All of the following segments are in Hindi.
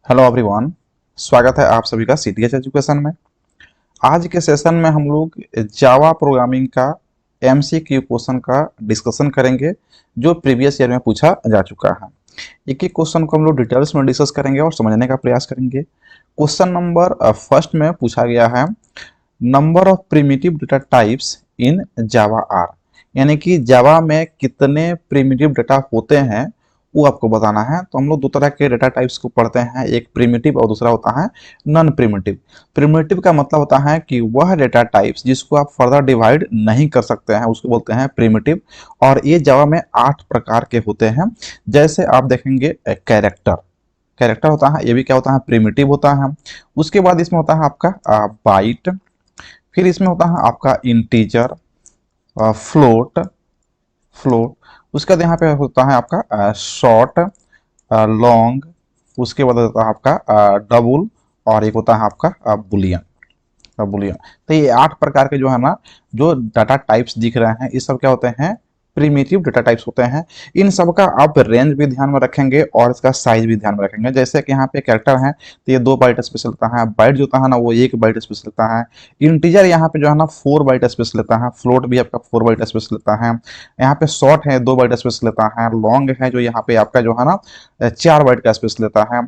Hello everyone. स्वागत है आप सभी का सीटीएच एजुकेशन में। आज के सेशन में हम लोग जावा प्रोग्रामिंग का एमसीक्यू क्वेश्चन का डिस्कशन करेंगे जो प्रीवियस ईयर में पूछा जा चुका है। एक एक क्वेश्चन को हम लोग डिटेल्स में डिस्कस करेंगे और समझने का प्रयास करेंगे। क्वेश्चन नंबर फर्स्ट में पूछा गया है number of primitive data types in Java are, यानी कि जावा में कितने प्रिमिटिव डेटा होते हैं वो आपको बताना है। तो हम लोग दो तरह के डेटा टाइप्स को पढ़ते हैं, एक प्रिमिटिव और दूसरा होता है नॉन प्रिमिटिव। प्रिमिटिव का मतलब होता है कि वह डेटा टाइप्स जिसको आप फर्दर डिवाइड नहीं कर सकते हैं उसको बोलते हैं प्रिमिटिव। और ये जावा में 8 प्रकार के होते हैं। जैसे आप देखेंगे कैरेक्टर, कैरेक्टर होता है, ये भी क्या होता है, प्रिमिटिव होता है। उसके बाद इसमें होता है आपका बाइट, फिर इसमें होता है आपका इंटीजर, फ्लोट, फ्लोट उसके बाद यहाँ पे होता है आपका शॉर्ट, लॉन्ग, उसके बाद होता है आपका डबल, और एक होता है आपका बुलियन, बुलियन। तो ये 8 प्रकार के जो है ना जो डाटा टाइप्स दिख रहे हैं ये सब क्या होते हैं, प्रिमिटिव डेटा टाइप्स होते हैं। इन सब का आप रेंज भी ध्यान में रखेंगे और इसका साइज भी ध्यान में रखेंगे। जैसे कि यहाँ पे कैरेक्टर है तो ये 2 बाइट स्पेस लेता है, बाइट जो होता है ना वो 1 बाइट स्पेस लेता है। इंटीजर यहाँ पे जो है ना 4 बाइट स्पेस लेता है, फ्लोट भी आपका 4 बाइट स्पेस लेता है। यहाँ पे शॉर्ट है 2 बाइट स्पेस लेता है, लॉन्ग है जो यहाँ पे आपका जो है ना 4 बाइट का स्पेस लेता है,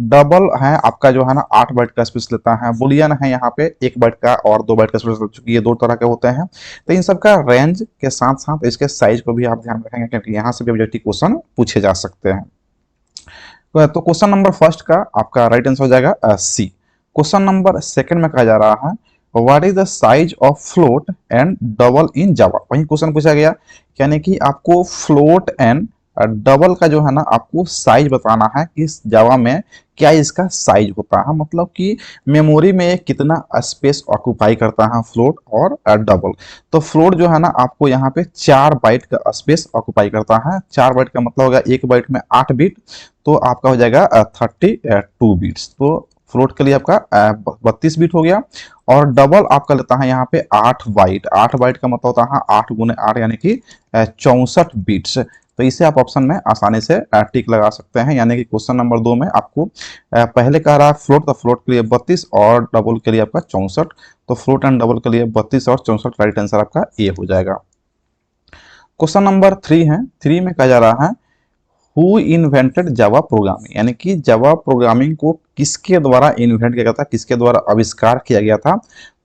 डबल है आपका जो है ना 8 बाइट का स्पेस लेता है, बुलियन है यहाँ पे 1 बाइट का और 2 बाइट का स्पेस, चूंकि ये 2 तरह के होते हैं। तो इन सब का रेंज के साथ साथ इसके साइज को भी आप ध्यान रखेंगे क्योंकि यहाँ से भी ऑब्जेक्टिव क्वेश्चन पूछे जा सकते हैं। तो क्वेश्चन नंबर फर्स्ट का आपका राइट आंसर हो जाएगा सी। क्वेश्चन नंबर सेकंड में कहा जा रहा है what is the size of float and double in Java. वही क्वेश्चन पूछा गया, यानी कि आपको फ्लोट एंड डबल का जो है ना आपको साइज बताना है कि जावा में क्या इसका साइज होता है, मतलब कि मेमोरी में कितना स्पेस ऑक्यूपाई करता है फ्लोट और डबल। तो फ्लोट जो है ना आपको यहाँ पे 4 बाइट का स्पेस ऑक्यूपाई करता है। 4 बाइट का मतलब होगा 1 बाइट में 8 बिट, तो आपका हो जाएगा 32 बिट्स। तो फ्लोट के लिए आपका 32 बिट हो गया। और डबल आपका लेता है यहाँ पे 8 बाइट। 8 बाइट का मतलब होता है 8 गुने 8 यानी कि 64 बिट्स। तो इसे आप ऑप्शन में आसानी से टिक लगा सकते हैं, यानी कि क्वेश्चन नंबर 2 में आपको पहले कह रहा है फ्लोट, तो फ्लोट के लिए 32 और डबल के लिए आपका 64। तो फ्लोट एंड डबल के लिए 32 और 64 राइट आंसर आपका ए हो जाएगा। क्वेश्चन नंबर 3 है, 3 में कहा जा रहा है हु इन्वेंटेड जावा प्रोग्रामिंग, यानी कि जावा प्रोग्रामिंग को किसके द्वारा इन्वेंट किया गया था, किसके द्वारा आविष्कार किया गया था।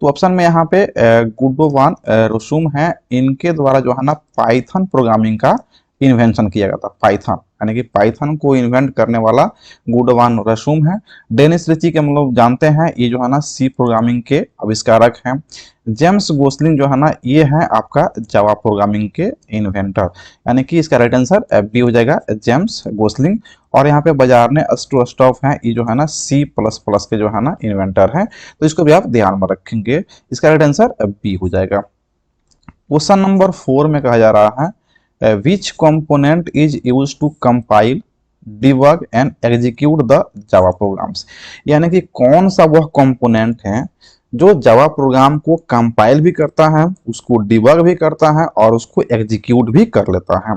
तो ऑप्शन में यहाँ पे गुडोवान रसूम है, इनके द्वारा जो है ना पाइथन प्रोग्रामिंग का इन्वेंशन किया गया था। पाइथन यानी कि पाइथन को इन्वेंट करने वाला गुडवान रसूम है। डेनिस रिची के हम लोग जानते हैं, ये जो है ना सी प्रोग्रामिंग के आविष्कारक हैं। जेम्स गोसलिंग जो है ना ये है आपका जावा प्रोग्रामिंग के इन्वेंटर, यानी कि इसका राइट आंसर बी हो जाएगा, जेम्स गोसलिंग। और यहाँ पे बाजार ने स्टॉफ है, ये जो है ना सी प्लस प्लस के जो है ना इन्वेंटर हैं, तो इसको भी आप ध्यान में रखेंगे। इसका राइट आंसर बी हो जाएगा। क्वेश्चन नंबर 4 में कहा जा रहा है which component is used to compile, debug and execute the Java programs, यानी कि कौन सा वह कंपोनेंट है जो जावा प्रोग्राम को कंपाइल भी करता है, उसको डिबग भी करता है और उसको एग्जीक्यूट भी कर लेता है।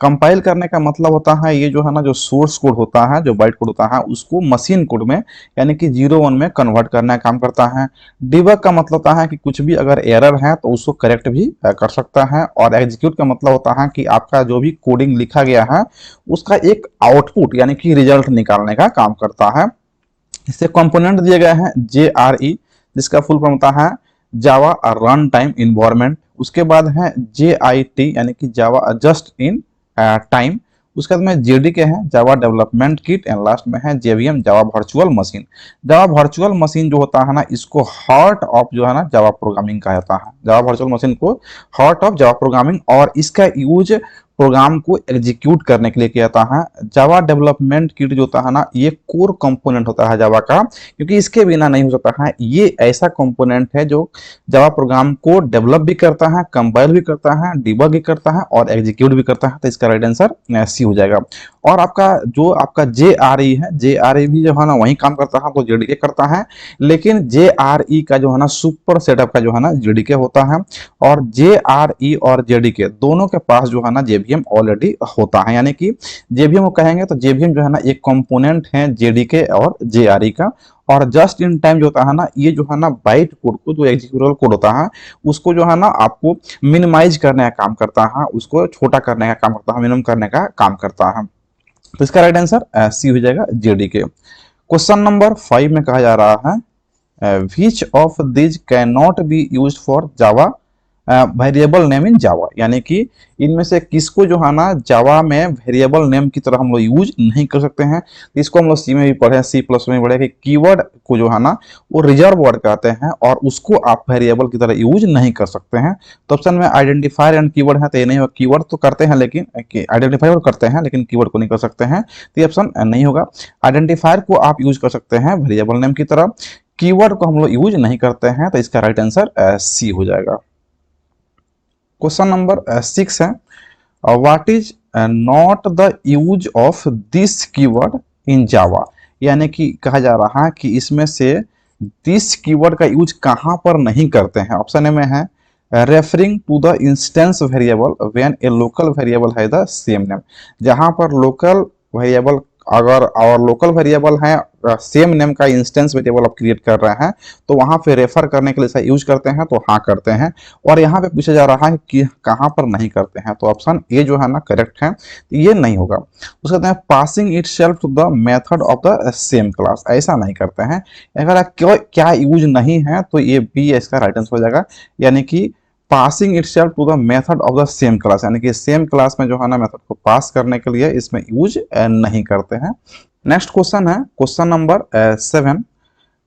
कंपाइल करने का मतलब होता है ये जो है ना जो सोर्स कोड होता है, जो बाइट कोड होता है उसको मशीन कोड में यानी कि 0-1 में कन्वर्ट करने का काम करता है। डिबग का मतलब होता है कि कुछ भी अगर एरर है तो उसको करेक्ट भी कर सकता है। और एग्जीक्यूट का मतलब होता है कि आपका जो भी कोडिंग लिखा गया है उसका एक आउटपुट यानी कि रिजल्ट निकालने का काम करता है। इससे कंपोनेंट दिए गए हैं JRE, जिसका फुल फॉर्म होता है जावा रन टाइम इन्वायरमेंट। उसके बाद है JIT यानी कि जावा जस्ट इन टाइम। उसके बाद में JDK है Java development kit, and last में है JVM Java virtual machine. Java virtual machine जो होता है ना इसको हार्ट ऑफ जो है ना जावा प्रोग्रामिंग कहा जाता है। जावा वर्चुअल मशीन को हार्ट ऑफ जावा प्रोग्रामिंग, और इसका यूज प्रोग्राम को एग्जीक्यूट करने के लिए किया जाता है। जावा डेवलपमेंट किट जो होता है ना ये कोर कंपोनेंट होता है जावा का, क्योंकि इसके बिना नहीं हो सकता है। ये ऐसा कंपोनेंट है जो जावा प्रोग्राम को डेवलप भी करता है, कंपाइल भी करता है, डिबग भी करता है और एग्जीक्यूट भी करता है। तो इसका राइट आंसर सी हो जाएगा। और आपका जो आपका JRE है, JRE भी जो है ना वही काम करता है, तो JDK करता है, लेकिन JRE का जो है ना सुपर सेटअप का जो है ना JDK होता है, और JRE और JDK दोनों के पास जो है ना JVM ऑलरेडी होता है। यानी कि JVM को कहेंगे तो JVM जो है ना एक कंपोनेंट है JDK और JRE का, और जस्ट इन टाइम जो होता है ना, ये जो है ना बाइट कोड को, जो एग्जीक्यूटेबल कोड होता है उसको जो है ना आपको मिनिमाइज करने का काम करता है, उसको छोटा करने का काम करता है, मिनिमम करने का काम करता है। तो इसका राइट आंसर सी हो जाएगा, JDK। क्वेश्चन नंबर 5 में कहा जा रहा है which of this cannot be use for Java variable name in Java, यानी कि इनमें से किसको जो है ना जावा में वेरिएबल नेम की तरह हम लोग यूज नहीं कर सकते हैं। इसको हम लोग सी में भी पढ़े, C++ में पढ़े कि कीवर्ड को जो है ना वो रिजर्व वर्ड कहते हैं, और उसको आप वेरिएबल की तरह यूज नहीं कर सकते हैं। तो ऑप्शन में आइडेंटिफायर एंड कीवर्ड है, तो ये नहीं होगा। कीवर्ड तो करते हैं लेकिन आइडेंटिफायर करते हैं लेकिन कीवर्ड को नहीं कर सकते हैं, तो ये ऑप्शन नहीं होगा। आइडेंटिफायर को आप यूज कर सकते हैं वेरिएबल नेम की तरह, कीवर्ड को हम लोग यूज नहीं करते हैं, तो इसका राइट आंसर सी हो जाएगा। क्वेश्चन नंबर 6 है what is not the use of this keyword in Java, यानी कि कहा जा रहा है कि इसमें से दिस कीवर्ड का यूज कहां पर नहीं करते हैं। ऑप्शन ए में है referring to the instance variable when a local variable है द सेम नेम, जहां पर लोकल वेरिएबल अगर और लोकल वेरिएबल है सेम नेम का इंस्टेंस वेरिएबल आप क्रिएट कर रहे हैं, तो वहां पे रेफर करने के लिए इसे यूज करते हैं, तो हाँ करते हैं। और यहाँ पे पूछा जा रहा है कि कहाँ पर नहीं करते हैं, तो ऑप्शन ए जो है ना करेक्ट है, तो ये नहीं होगा। उसके कहते हैं passing itself to the method of the same class, ऐसा नहीं करते हैं। अगर क्या यूज नहीं है तो ये बी इसका राइट आंसर हो जाएगा, यानी कि passing itself to the method of the same class, यानी कि सेम क्लास में जो है ना मेथड को पास करने के लिए इसमें यूज नहीं करते हैं। नेक्स्ट क्वेश्चन है question number 7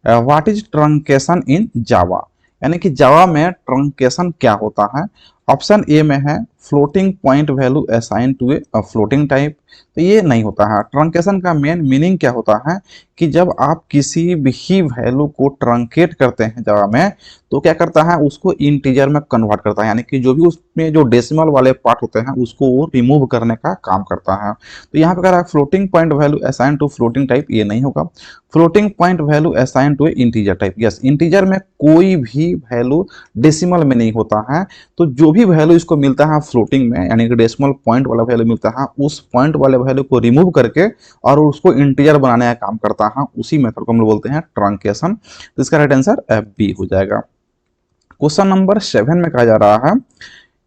what is truncation in Java, यानी कि जावा में ट्रंकेशन क्या होता है। ऑप्शन ए में है floating point value assign to a floating type, तो ये नहीं होता है। ट्रंकेशन का मेन मीनिंग क्या होता है कि जब आप किसी भी वैल्यू को ट्रंकेट करते हैं जावा में, तो क्या करता है उसको इंटीजर में कन्वर्ट करता है, यानी कि जो भी उसमें जो डेसिमल वाले पार्ट होते हैं उसको वो रिमूव करने का काम करता है। तो यहाँ पे कह रहा है floating point value assign to floating type, ये नहीं होगा। Floating point value assign to integer type, yes, integer में कोई भी वैल्यू डेसिमल में नहीं होता है, तो जो भी वैल्यू इसको मिलता है फ्लोटिंग में, यानी कि डेसिमल पॉइंट वाला वैल्यू मिलता है, उस पॉइंट वाले वैल्यू को रिमूव करके और उसको इंटीजर बनाने का काम करता है, उसी मेथड को हम लोग बोलते हैं ट्रंकेशन। तो इसका राइट आंसर बी हो जाएगा। क्वेश्चन नंबर 7 में कहा जा रहा है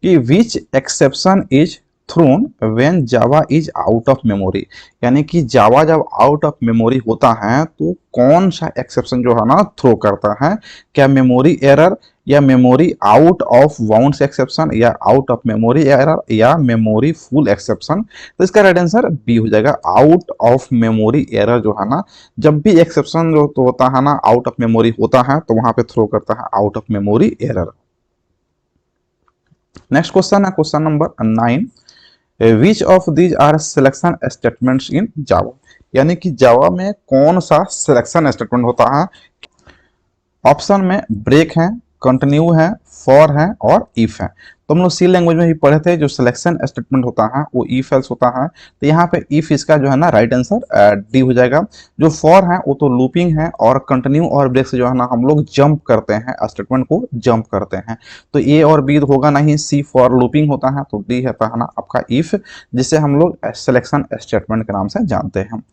कि which exception is thrown when Java is out of memory, यानी कि जावा जब आउट ऑफ मेमोरी होता है तो कौन सा एक्सेप्शन जो है ना थ्रो करता है। क्या मेमोरी एरर, या memory out of bounds exception, या आउट ऑफ मेमोरी एरर, या मेमोरी फुल एक्सेप्शन। तो इसका राइट आंसर बी हो जाएगा, आउट ऑफ मेमोरी एरर जो है ना, जब भी एक्सेप्शन जो तो होता है ना आउट ऑफ मेमोरी होता है तो वहां पे थ्रो करता है out of memory error. Next question है question number 9 which of these are selection statements in Java, यानी कि जावा में कौन सा सिलेक्शन स्टेटमेंट होता है। ऑप्शन में ब्रेक है, कंटिन्यू है, फॉर है और इफ है। तो हम लोग सी लैंग्वेज में भी पढ़े थे जो सिलेक्शन स्टेटमेंट होता है वो इफ एल्स होता है, तो यहाँ पे इफ इसका जो है ना राइट आंसर डी हो जाएगा। जो फॉर है वो तो लूपिंग है, और कंटिन्यू और ब्रेक से जो है ना हम लोग जंप करते हैं, स्टेटमेंट को जंप करते हैं, तो ए और बी होगा नहीं, सी फॉर लूपिंग होता है, तो डी है ना आपका इफ, जिसे हम लोग सिलेक्शन स्टेटमेंट के नाम से जानते हैं।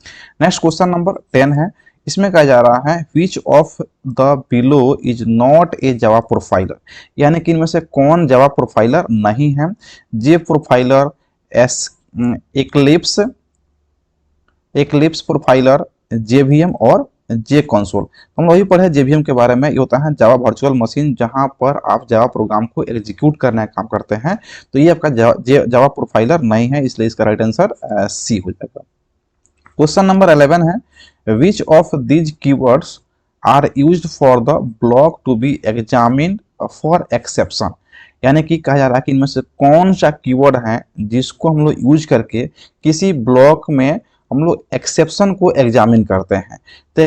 नेक्स्ट क्वेश्चन नंबर 10 है, इसमें कहा जा रहा है which of the below is not a Java profiler, यानी कि इनमें से कौन जावा प्रोफाइलर नहीं है। J profiler, S Eclipse profiler, JVM और जे कंसोल। हम लोग ही पढ़े जेवीएम के बारे में, ये होता है जावा वर्चुअल मशीन, जहां पर आप जावा प्रोग्राम को एग्जीक्यूट करने का काम करते हैं, तो ये आपका जावा प्रोफाइलर नहीं है, इसलिए इसका राइट आंसर सी हो जाएगा। क्वेश्चन नंबर 11 है which of these keywords are used for the block to be examined for exception, यानी कि कहा जा रहा है कि इनमें से कौन सा कीवर्ड है जिसको हम लोग यूज करके किसी ब्लॉक में हम लोग एक्सेप्शन को एग्जामिन करते हैं। तो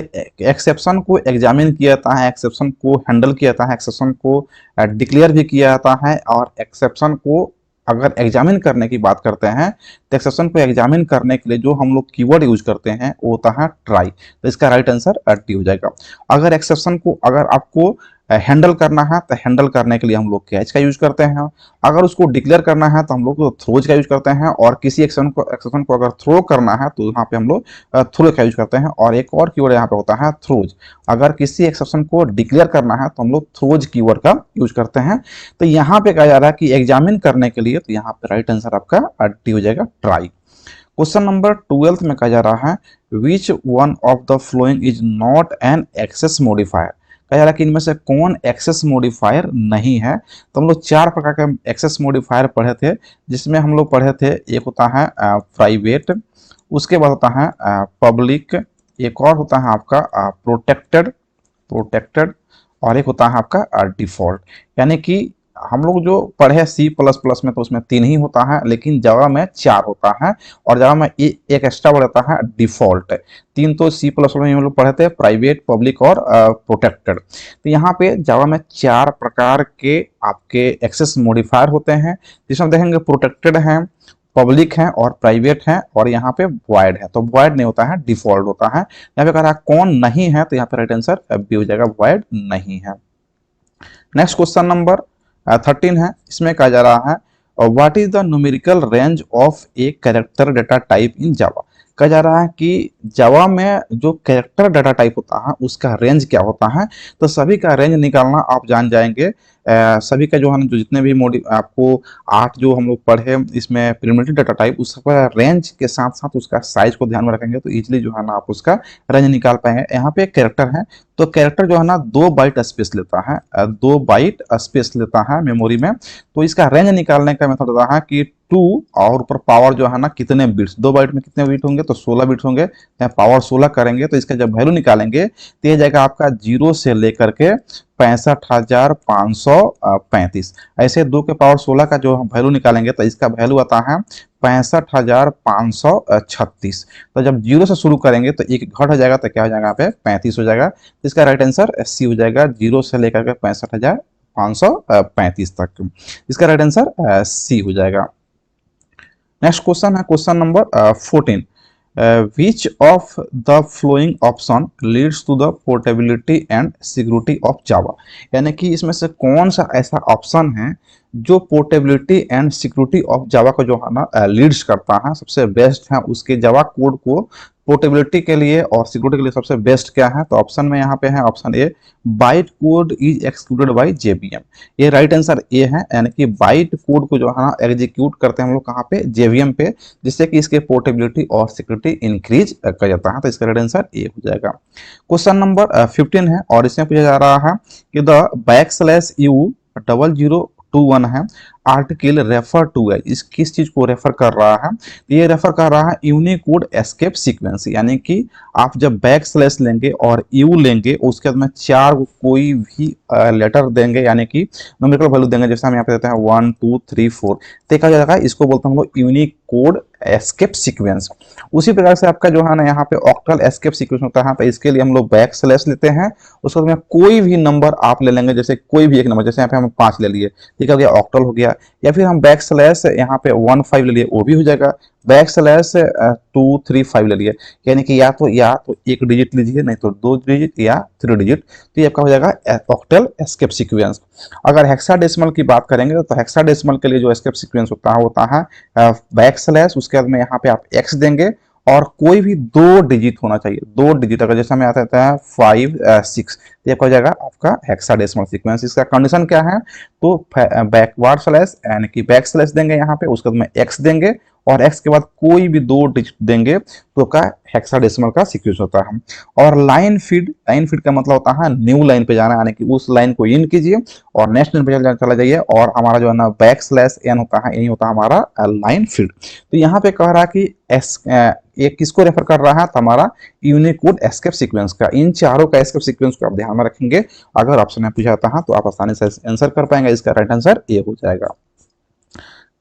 एक्सेप्शन को एग्जामिन किया जाता है, एक्सेप्शन को हैंडल किया जाता है, एक्सेप्शन को डिक्लेयर भी किया जाता है, और एक्सेप्शन को अगर एग्जामिन करने की बात करते हैं तो एक्सेप्शन को एग्जामिन करने के लिए जो हम लोग कीवर्ड यूज करते हैं वो होता है ट्राई। तो इसका राइट आंसर डी हो जाएगा। अगर एक्सेप्शन को अगर आपको हैंडल करना है तो हैंडल करने के लिए हम लोग कैच का यूज करते हैं। अगर उसको डिक्लेयर करना है तो हम लोग थ्रोज का यूज करते हैं, और किसी एक्सेप्शन को अगर थ्रो करना है तो यहाँ पे हम लोग थ्रो का यूज करते हैं। और एक और कीवर्ड यहाँ पे होता है थ्रोज। अगर किसी एक्सेप्शन को डिक्लेयर करना है तो हम लोग थ्रोज कीवर्ड का यूज करते हैं। तो यहाँ पे कहा जा रहा है कि एग्जामिन करने के लिए, तो यहाँ पे राइट आंसर आपका डी हो जाएगा, ट्राई। क्वेश्चन नंबर 12 में कहा जा रहा है which one of the following is not an access modifier. कहा जा रहा है कि इनमें से कौन एक्सेस मॉडिफायर नहीं है। तो हम लोग चार प्रकार के एक्सेस मॉडिफायर पढ़े थे, जिसमें हम लोग पढ़े थे एक होता है प्राइवेट, उसके बाद होता है पब्लिक, एक और होता है आपका प्रोटेक्टेड, और एक होता है आपका डिफॉल्ट। यानी कि हम लोग जो पढ़े सी प्लस प्लस में तो उसमें 3 ही होता है, लेकिन जावा में 4 होता है, और जावा में एक एक्स्ट्रा वर्ड होता है डिफॉल्ट। 3 तो सी प्लस में हम लोग पढ़े थे, प्राइवेट, पब्लिक और प्रोटेक्टेड। तो यहाँ पे जावा में 4 प्रकार के आपके एक्सेस मॉडिफायर होते हैं, जिसमें देखेंगे प्रोटेक्टेड है, पब्लिक है और प्राइवेट है, और यहाँ पे वॉइड है। तो वॉइड नहीं होता है, डिफॉल्ट होता है। यहाँ पे कह रहा है कौन नहीं है, तो यहाँ पे राइट आंसर बी हो जाएगा, वॉइड नहीं है। नेक्स्ट क्वेश्चन नंबर 13 है, इसमें कहा जा रहा है what is the numerical range of a character data type in Java. कहा जा रहा है कि जावा में जो कैरेक्टर डाटा टाइप होता है उसका रेंज क्या होता है। तो सभी का रेंज निकालना आप जान जाएंगे। सभी का जो है ना, जो जितने भी मोडी आपको 8 जो हम लोग पढ़े इसमें प्रिलिमिनरी डाटा टाइप, उसका रेंज के साथ साथ उसका साइज को ध्यान में रखेंगे तो इजीली जो है ना आप उसका रेंज निकाल पाएंगे। यहाँ पे एक कैरेक्टर है, तो कैरेक्टर जो है ना 2 बाइट स्पेस लेता है, 2 बाइट स्पेस लेता है मेमोरी में। तो इसका रेंज निकालने का मेथड होता है कि 2 और ऊपर पावर जो है ना कितने बिट्स, 2 बाइट में कितने बिट होंगे, तो 16 बिट्स होंगे, पावर 16 करेंगे तो इसका जब वैल्यू निकालेंगे तो ये जाएगा आपका 0 से लेकर के 65,535। ऐसे 2 के पावर 16 का जो हम वैल्यू निकालेंगे तो इसका वैल्यू आता है 65,536। तो जब 0 से शुरू करेंगे तो एक घट हो जाएगा, तो क्या हो जाएगा यहाँ पे 35 हो जाएगा। तो इसका राइट आंसर सी हो जाएगा, 0 से लेकर के 65,535 तक। इसका राइट आंसर सी हो जाएगा। नेक्स्ट क्वेश्चन है question number 14, which of the following option leads to the portability and security of Java. यानी कि इसमें से कौन सा ऐसा ऑप्शन है जो पोर्टेबिलिटी एंड सिक्योरिटी ऑफ जावा को जो है ना लीड्स करता है, सबसे बेस्ट है उसके जावा कोड को पोर्टेबिलिटी के लिए और सिक्योरिटी के लिए सबसे बेस्ट क्या है। तो ऑप्शन में यहाँ पे है option A, byte code is executed by JVM. ये राइट आंसर ए है, यानी कि बाइट कोड को जो है ना एग्जीक्यूट करते हैं हम लोग कहाँ पे, जेवीएम पे, जिससे कि इसके पोर्टेबिलिटी और सिक्योरिटी इंक्रीज कर जाता है। तो इसका राइट आंसर ए हो जाएगा। क्वेश्चन नंबर 15 है, और इसमें पूछा जा रहा है कि द \U0021 है आर्टिकल रेफर टू है, इस किस चीज को रेफर कर रहा है। ये रेफर कर रहा है यूनिकोड एस्केप सीक्वेंस। यानी कि आप जब बैकस्लैश लेंगे और यू लेंगे उसके बाद में 4 कोई भी लेटर देंगे, यानी कि न्यूमेरिकल वैल्यू देंगे, जैसे हम यहाँ पे देते हैं 1 2 3 4, तो कहा जाएगा इसको बोलते हैं हम लोग यूनिकोड एस्केप सीक्वेंस। उसी प्रकार से आपका जो है ना यहाँ पे ऑक्टल एस्केप सीक्वेंस होता है, तो इसके लिए हम लोग बैकस्लैश लेते हैं, उसके बाद में कोई भी नंबर आप ले लेंगे, जैसे कोई भी एक नंबर, जैसे यहाँ पे हम 5 ले लिए, ठीक हो गया, ऑक्टल हो गया। या फिर हम बैकस्लैश यहाँ पे 1 5 ले लिए, वो भी हो जाएगा। बैकस्लैश 2 3 5 ले लिए, यानी कि या तो एक डिजिट लीजिए, नहीं तो 2 डिजिट या 3 डिजिट, तो ये आपका हो जाएगा ऑक्टल एस्केप सीक्वेंस। अगर हेक्साडेसिमल की बात करेंगे तो हेक्साडेसिमल के लिए जो एस्केप सीक्वेंस होता है बैकस्लैश, उसके बाद में यहाँ पे आप एक्स देंगे और कोई भी 2 डिजिट होना चाहिए, 2 डिजिट। अगर जैसे हमें आता है 5 6, ये हो जाएगा आपका हेक्साडेसिमल सीक्वेंस। इसका कंडीशन क्या है, तो बैकवर्ड स्लैश यानी कि बैक स्लैश देंगे यहाँ पे, उसके बाद में एक्स देंगे और एक्स के बाद कोई भी 2 डिजिट देंगे, तो का हेक्साडेसिमल का सीक्वेंस होता है। और लाइन फीड का मतलब होता है न्यू लाइन पे जाना, यानी कि उस लाइन को इन कीजिए और नेक्स्ट लाइन पे चला जाइए, और हमारा जो है ना बैक स्लैश एन होता है, यही होता है हमारा लाइन फीड। तो यहाँ पे कह रहा है कि ये किसको रेफर कर रहा है, तो हमारा यूनिकोड एस्केप सीक्वेंस का। इन चारों का एस्केप सीक्वेंस को आप ध्यान में रखेंगे, अगर ऑप्शन में पूछा जाता है तो आप आसानी से आंसर कर पाएंगे। इसका राइट आंसर ए हो जाएगा।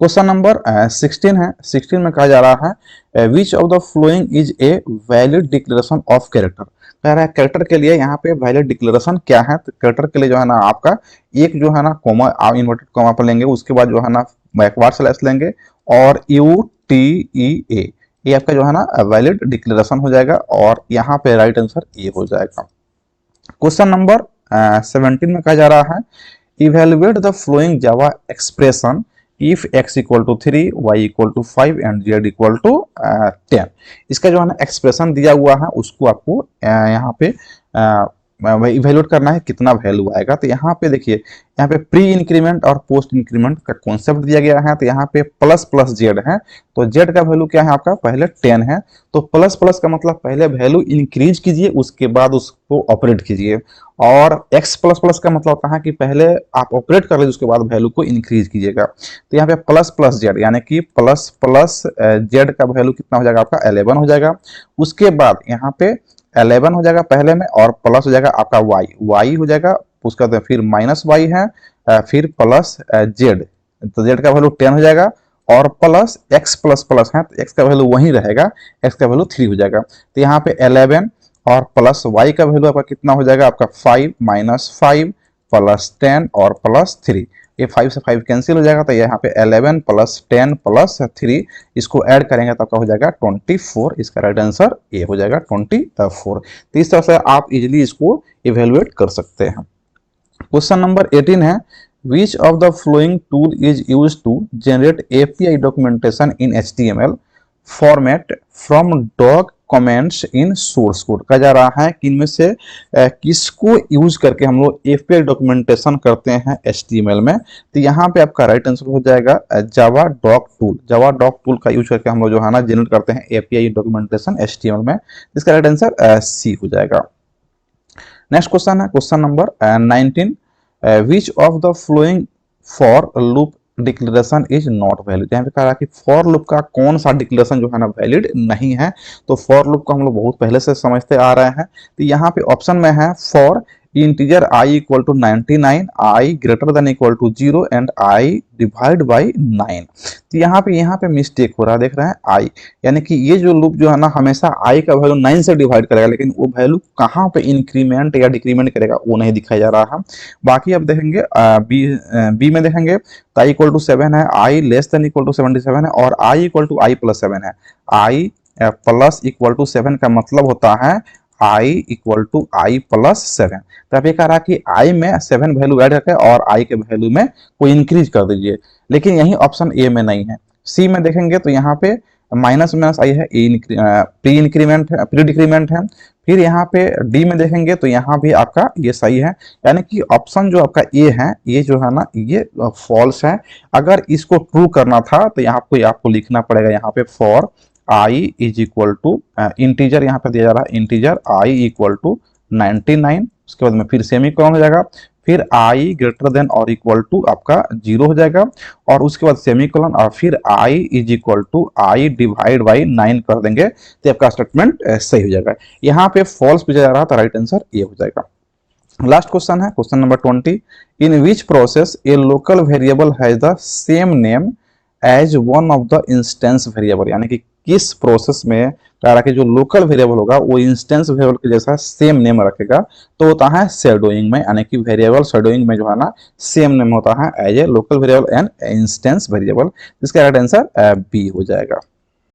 क्वेश्चन नंबर 16 है, 16 में कहा जा रहा है which of the following is a valid declaration of character. कह रहा है कैरेक्टर के लिए यहाँ पे वैलिड डिक्लेरेशन क्या है। तो कैरेक्टर के लिए जो है ना आपका एक जो है ना कॉमा, इन्वर्टेड कॉमा पर लेंगे, उसके बाद जो है ना बैकवर्ड स्लैश लेंगे और यू TEA, ये आपका जो है ना वैलिड डिक्लेरेशन हो जाएगा और यहाँ पे राइट आंसर ए हो जाएगा। क्वेश्चन नंबर 17 में कहा जा रहा है evaluate the following Java expression if x equal to 3, y equal to 5 and z equal to 10। इसका जो है ना एक्सप्रेशन दिया हुआ है उसको आपको यहाँ पे इवेलुएट करना है, कितना वैल्यू आएगा। तो यहाँ पे देखिए, यहाँ पे प्री इंक्रीमेंट और पोस्ट इंक्रीमेंट का कॉन्सेप्ट दिया गया है। तो यहाँ पे प्लस प्लस जेड है, तो जेड का वैल्यू क्या है आपका, पहले 10 है। तो प्लस प्लस का मतलब पहले वैल्यू इंक्रीज कीजिए, उसके बाद उसको ऑपरेट कीजिए। और एक्स प्लस प्लस का मतलब होता है कि पहले आप ऑपरेट कर लीजिए, उसके बाद वैल्यू को इंक्रीज कीजिएगा। तो यहाँ पे प्लस प्लस जेड यानी कि प्लस प्लस जेड का वैल्यू कितना हो जाएगा आपका 11 हो जाएगा। उसके बाद यहाँ पे 11 हो जाएगा पहले में, और प्लस हो जाएगा आपका वाई हो जाएगा, उसका तो फिर माइनस वाई है, फिर प्लस जेड, तो जेड का वैल्यू 10 हो जाएगा, और प्लस एक्स प्लस प्लस है तो एक्स का वैल्यू वहीं रहेगा, एक्स का वैल्यू 3 हो जाएगा। तो यहाँ पे 11 और प्लस वाई का वैल्यू आपका कितना हो जाएगा आपका 5 माइनस 5 प्लस 10 और प्लस 3, ये 5 से 5 कैंसिल हो जाएगा। तो यहाँ पे 11 प्लस 10 प्लस 3 इसको ऐड करेंगे तो आपका हो जाएगा 24। इसका राइट आंसर ए हो जाएगा 24। तो इस तरह से आप इजिली इसको इवेलुएट कर सकते हैं। क्वेश्चन नंबर 18 है which of the following tool is used to generate API documentation in HTML format from doc comments in source code। कहा जा रहा है कि इनमें से किसको यूज करके हम लोग API डॉक्यूमेंटेशन करते हैं HTML में। तो यहाँ पे आपका राइट आंसर हो जाएगा जावा डॉक टूल। जावा डॉक टूल का यूज करके हम लोग जो है ना जनरेट करते हैं API डॉक्यूमेंटेशन HTML में। इसका राइट आंसर सी हो जाएगा। नेक्स्ट क्वेश्चन है question number 19 which of the following for loop declaration is not valid. यहाँ पे कहा कि फॉर लूप का कौन सा डिक्लेरेशन जो है ना वैलिड नहीं है। तो फॉर लूप को हम लोग बहुत पहले से समझते आ रहे हैं। तो यहाँ पे ऑप्शन में है for integer i equal to 99, i greater than equal to 0 and i divide by 9। तो यहाँ पे मिस्टेक हो रहा है, देख रहे हैं i, यानी कि ये जो लूप जो है ना हमेशा i का वैल्यू 9 से डिवाइड करेगा, लेकिन वो वैल्यू कहाँ पे इंक्रीमेंट या डिक्रीमेंट करेगा वो नहीं दिखाया जा रहा है। बाकी अब देखेंगे बी में देखेंगे तो i इक्वल टू 7 है, i less than equal to 77 है, और i equal to i plus 7 है। i प्लस इक्वल टू 7 का मतलब होता है i equal to i plus 7। तो आप ये कह रहा कि i में 7 वैल्यू ऐड करके और i के वैल्यू में कोई इंक्रीज कर दीजिए, लेकिन यही ऑप्शन ए में नहीं है। सी में देखेंगे तो यहाँ पे माइनस माइनस आई है, प्री इंक्रीमेंट है, प्री डिक्रीमेंट है। फिर यहाँ पे डी में देखेंगे तो यहाँ भी आपका ये सही है, यानी कि ऑप्शन जो आपका ए है ये जो है ना ये फॉल्स है। अगर इसको ट्रू करना था तो यहाँ पे आपको लिखना पड़ेगा यहाँ पे for i is equal to integer, यहाँ पे दिया जा रहा है इंटीजर i इक्वल टू 99, उसके बाद में फिर सेमीकोलन हो जाएगा, फिर i ग्रेटर देन और इक्वल टू आपका 0 हो जाएगा, और उसके बाद सेमीकोलन, और फिर i is equal to i divide by 9 कर देंगे तो आपका स्टेटमेंट सही हो जाएगा। यहाँ पे फॉल्स पूछा जा रहा था, राइट आंसर ये हो जाएगा। लास्ट क्वेश्चन है question number 20 in which process a local variable has the same name as one of the instance variable. यानी कि किस प्रोसेस में कह रहा कि जो लोकल वेरिएबल होगा वो इंस्टेंस वेरिएबल के जैसा सेम नेम रखेगा, तो होता है शैडोइंग में, यानी कि वेरिएबल शैडोइंग में जो है ना सेम नेम होता है as a local variable and instance variable. इसका राइट आंसर बी हो जाएगा।